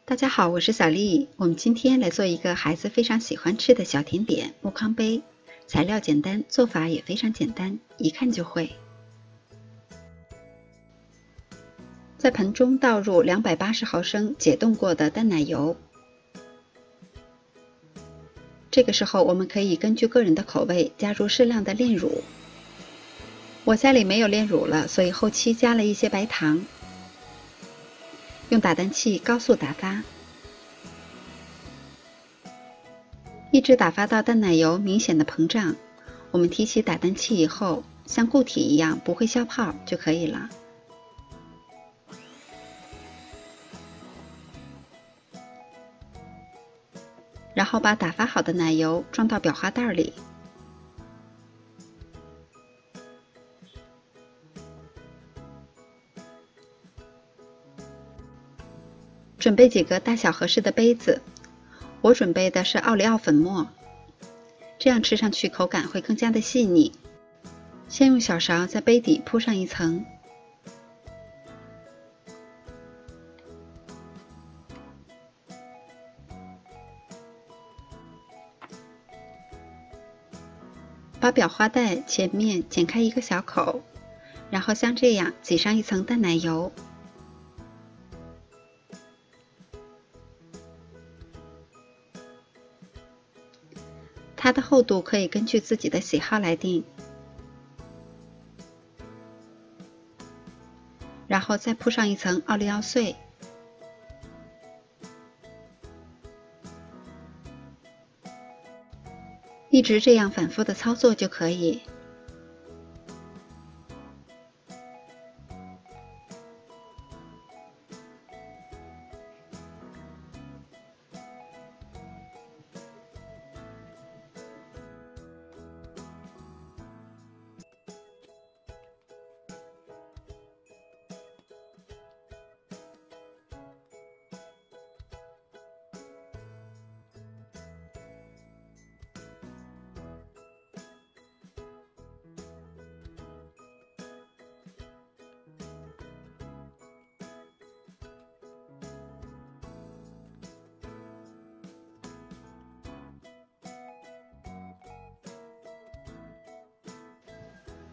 大家好，我是小丽。我们今天来做一个孩子非常喜欢吃的小甜点——木糠杯。材料简单，做法也非常简单，一看就会。在盆中倒入280毫升解冻过的淡奶油。这个时候，我们可以根据个人的口味加入适量的炼乳。我家里没有炼乳了，所以后期加了一些白糖。用打蛋器高速打发，一直打发到淡奶油明显的膨胀。我们提起打蛋器以后，像固体一样不会消泡就可以了。然后把打发好的奶油装到裱花袋里。准备几个大小合适的杯子，我准备的是奥利奥粉末，这样吃上去口感会更加的细腻。先用小勺在杯底铺上一层，把裱花袋前面剪开一个小口，然后像这样挤上一层淡奶油。它的厚度可以根据自己的喜好来定，然后再铺上一层奥利奥碎，一直这样反复的操作就可以。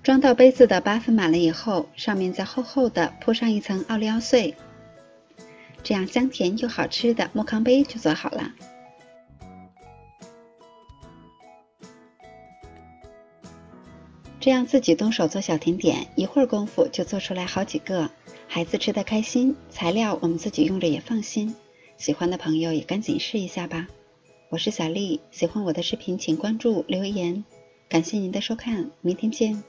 装到杯子的8分满了以后，上面再厚厚的铺上一层奥利奥碎，这样香甜又好吃的木糠杯就做好了。这样自己动手做小甜点，一会儿功夫就做出来好几个，孩子吃得开心，材料我们自己用着也放心。喜欢的朋友也赶紧试一下吧。我是小丽，喜欢我的视频请关注留言，感谢您的收看，明天见。